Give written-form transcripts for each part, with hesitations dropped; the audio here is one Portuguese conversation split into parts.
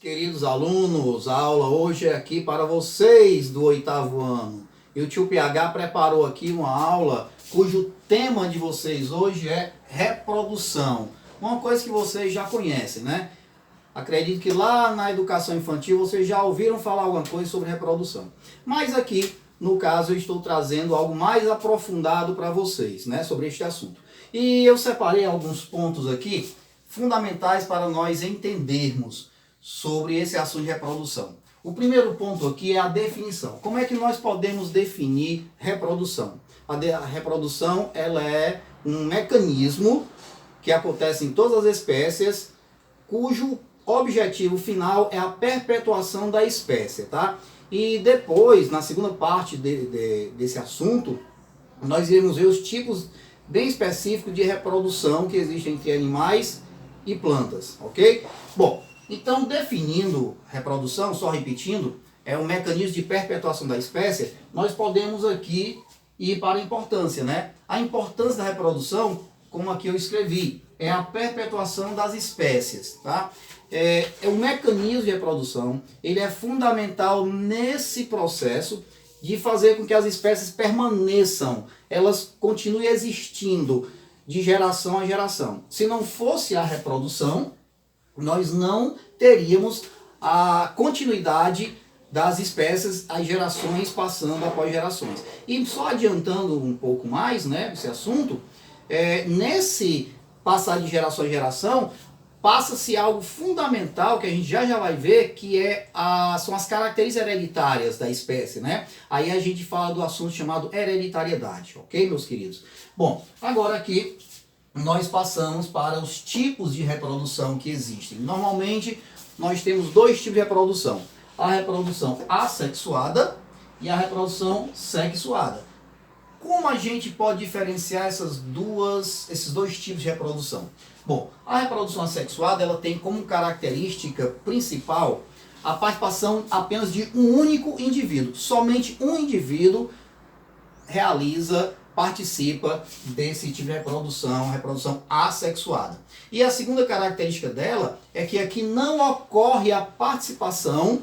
Queridos alunos, a aula hoje é aqui para vocês do 8º ano. E o tio PH preparou aqui uma aula cujo tema de vocês hoje é reprodução. Uma coisa que vocês já conhecem, né? Acredito que lá na educação infantil vocês já ouviram falar alguma coisa sobre reprodução. Mas aqui, no caso, eu estou trazendo algo mais aprofundado para vocês, né? Sobre este assunto. E eu separei alguns pontos aqui fundamentais para nós entendermos sobre esse assunto de reprodução. O primeiro ponto aqui é a definição. Como é que nós podemos definir reprodução? A reprodução ela é um mecanismo que acontece em todas as espécies, cujo objetivo final é a perpetuação da espécie, tá? E depois, na segunda parte desse assunto, nós iremos ver os tipos bem específicos de reprodução que existem entre animais e plantas, ok? Bom, então, definindo reprodução, só repetindo, é um mecanismo de perpetuação da espécie, nós podemos aqui ir para a importância, né? A importância da reprodução, como aqui eu escrevi, é a perpetuação das espécies, tá? O mecanismo de reprodução, ele é fundamental nesse processo de fazer com que as espécies permaneçam, elas continuem existindo de geração a geração. Se não fosse a reprodução, nós não teríamos a continuidade das espécies, as gerações passando após gerações. E só adiantando um pouco mais, né, esse assunto, nesse passar de geração a geração, passa-se algo fundamental que a gente já vai ver, que são as características hereditárias da espécie, né? Aí a gente fala do assunto chamado hereditariedade, ok, meus queridos? Bom, agora aqui nós passamos para os tipos de reprodução que existem. Normalmente, nós temos dois tipos de reprodução. A reprodução assexuada e a reprodução sexuada. Como a gente pode diferenciar esses dois tipos de reprodução? Bom, a reprodução assexuada ela tem como característica principal a participação apenas de um único indivíduo. Somente um indivíduo participa desse tipo de reprodução assexuada. E a segunda característica dela é que aqui não ocorre a participação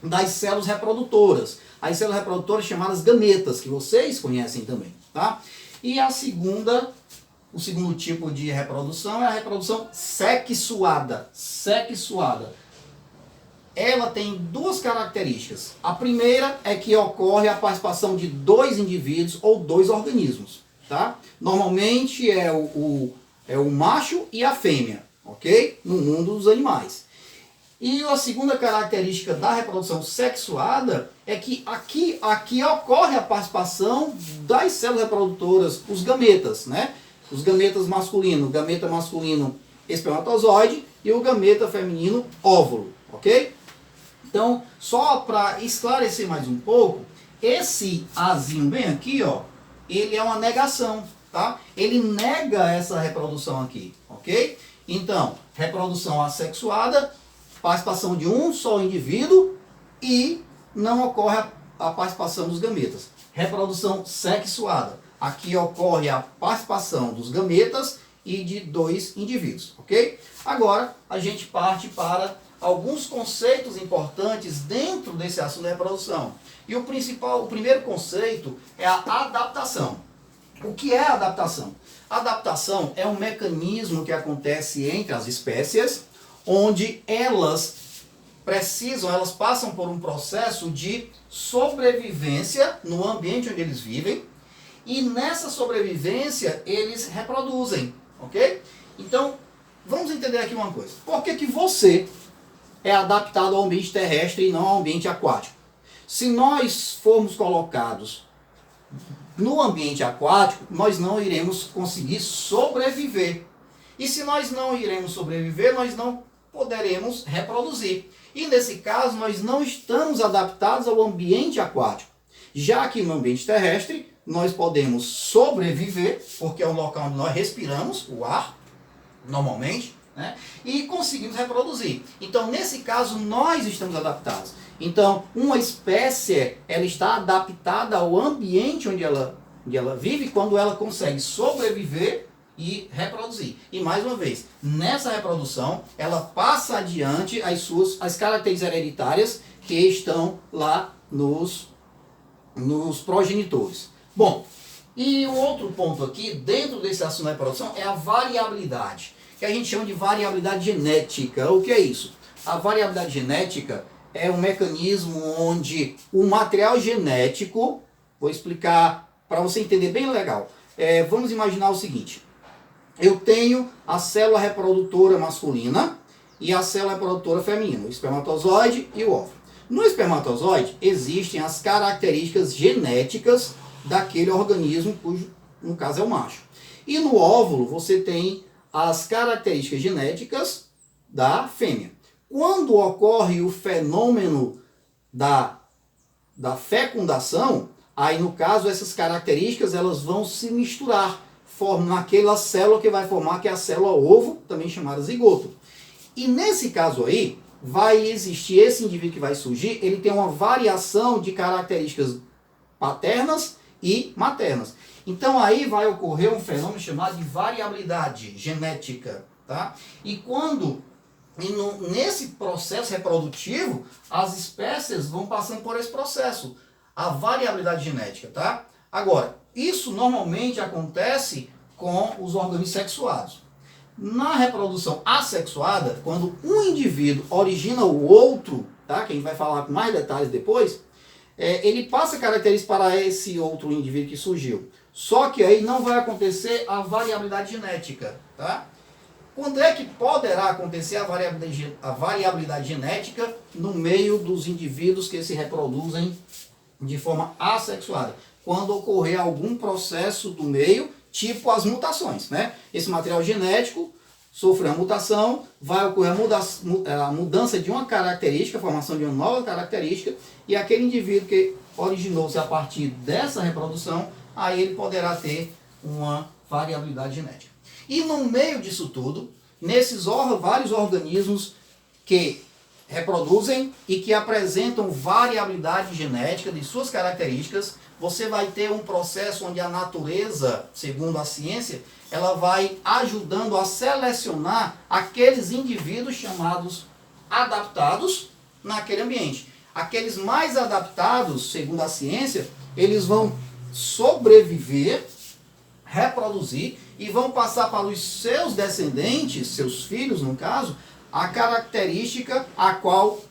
das células reprodutoras. As células reprodutoras chamadas gametas, que vocês conhecem também, tá? E o segundo tipo de reprodução é a reprodução sexuada. Ela tem duas características. A primeira é que ocorre a participação de dois indivíduos ou dois organismos, tá? Normalmente é o macho e a fêmea, ok? No mundo dos animais. E a segunda característica da reprodução sexuada é que aqui ocorre a participação das células reprodutoras, os gametas, né? Os gametas masculinos, o gameta masculino espermatozoide e o gameta feminino óvulo, ok? Então, só para esclarecer mais um pouco, esse azinho bem aqui, ó, ele é uma negação, tá? Ele nega essa reprodução aqui, ok? Então, reprodução assexuada, participação de um só indivíduo e não ocorre a participação dos gametas. Reprodução sexuada, aqui ocorre a participação dos gametas e de dois indivíduos, ok? Agora, a gente parte para alguns conceitos importantes dentro desse assunto da reprodução. E o primeiro conceito é a adaptação. O que é a adaptação? A adaptação é um mecanismo que acontece entre as espécies, onde elas passam por um processo de sobrevivência no ambiente onde eles vivem, e nessa sobrevivência eles reproduzem, ok? Então, vamos entender aqui uma coisa. Por que você é adaptado ao ambiente terrestre e não ao ambiente aquático? Se nós formos colocados no ambiente aquático, nós não iremos conseguir sobreviver. E se nós não iremos sobreviver, nós não poderemos reproduzir. E nesse caso, nós não estamos adaptados ao ambiente aquático. Já que no ambiente terrestre, nós podemos sobreviver, porque é um local onde nós respiramos o ar, normalmente, né? E conseguimos reproduzir. Então, nesse caso, nós estamos adaptados. Então, uma espécie, ela está adaptada ao ambiente onde ela vive, quando ela consegue sobreviver e reproduzir. E mais uma vez, nessa reprodução, ela passa adiante as características hereditárias que estão lá nos progenitores. Bom, e o outro ponto aqui, dentro desse assunto da reprodução, é a variabilidade, que a gente chama de variabilidade genética. O que é isso? A variabilidade genética é um mecanismo onde o material genético, vou explicar para você entender bem legal. Vamos imaginar o seguinte: eu tenho a célula reprodutora masculina e a célula reprodutora feminina, o espermatozoide e o óvulo. No espermatozoide existem as características genéticas daquele organismo, cujo no caso é o macho. E no óvulo você tem as características genéticas da fêmea. Quando ocorre o fenômeno da fecundação, aí no caso essas características elas vão se misturar, formando aquela célula que vai formar, que é a célula ovo, também chamada zigoto. E nesse caso aí, vai existir esse indivíduo que vai surgir, ele tem uma variação de características paternas e maternas. Então aí vai ocorrer um fenômeno chamado de variabilidade genética, tá? Nesse processo reprodutivo, as espécies vão passando por esse processo, a variabilidade genética, tá? Agora, isso normalmente acontece com os organismos sexuados. Na reprodução assexuada, quando um indivíduo origina o outro, tá? Que a gente vai falar com mais detalhes depois, ele passa características para esse outro indivíduo que surgiu. Só que aí não vai acontecer a variabilidade genética, tá? Quando é que poderá acontecer a variabilidade genética no meio dos indivíduos que se reproduzem de forma assexuada? Quando ocorrer algum processo do meio, tipo as mutações, né? Esse material genético sofreu a mutação, vai ocorrer a mudança de uma característica, a formação de uma nova característica, e aquele indivíduo que originou-se a partir dessa reprodução, aí ele poderá ter uma variabilidade genética. E no meio disso tudo, nesses vários organismos que reproduzem e que apresentam variabilidade genética de suas características, você vai ter um processo onde a natureza, segundo a ciência, ela vai ajudando a selecionar aqueles indivíduos chamados adaptados naquele ambiente. Aqueles mais adaptados, segundo a ciência, eles vão sobreviver, reproduzir e vão passar para os seus descendentes, seus filhos no caso, a característica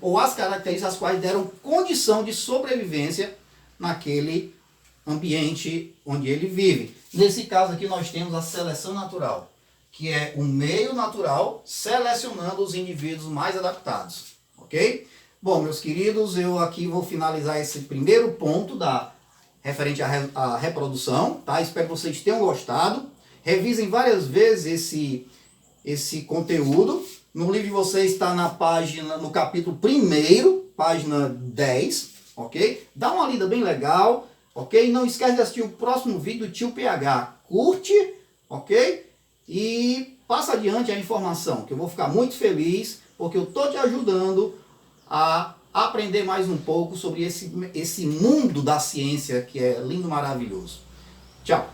ou as características às quais deram condição de sobrevivência naquele ambiente onde ele vive. Nesse caso aqui nós temos a seleção natural, que é o meio natural selecionando os indivíduos mais adaptados, ok? Bom, meus queridos, eu aqui vou finalizar esse primeiro ponto referente à reprodução, tá? Espero que vocês tenham gostado. Revisem várias vezes esse conteúdo. No livro de vocês está no capítulo 1º, página 10, ok? Dá uma lida bem legal, ok? Não esquece de assistir o próximo vídeo do Tio PH. Curte, ok? E passa adiante a informação, que eu vou ficar muito feliz, porque eu estou te ajudando a aprender mais um pouco sobre esse mundo da ciência que é lindo, maravilhoso. Tchau!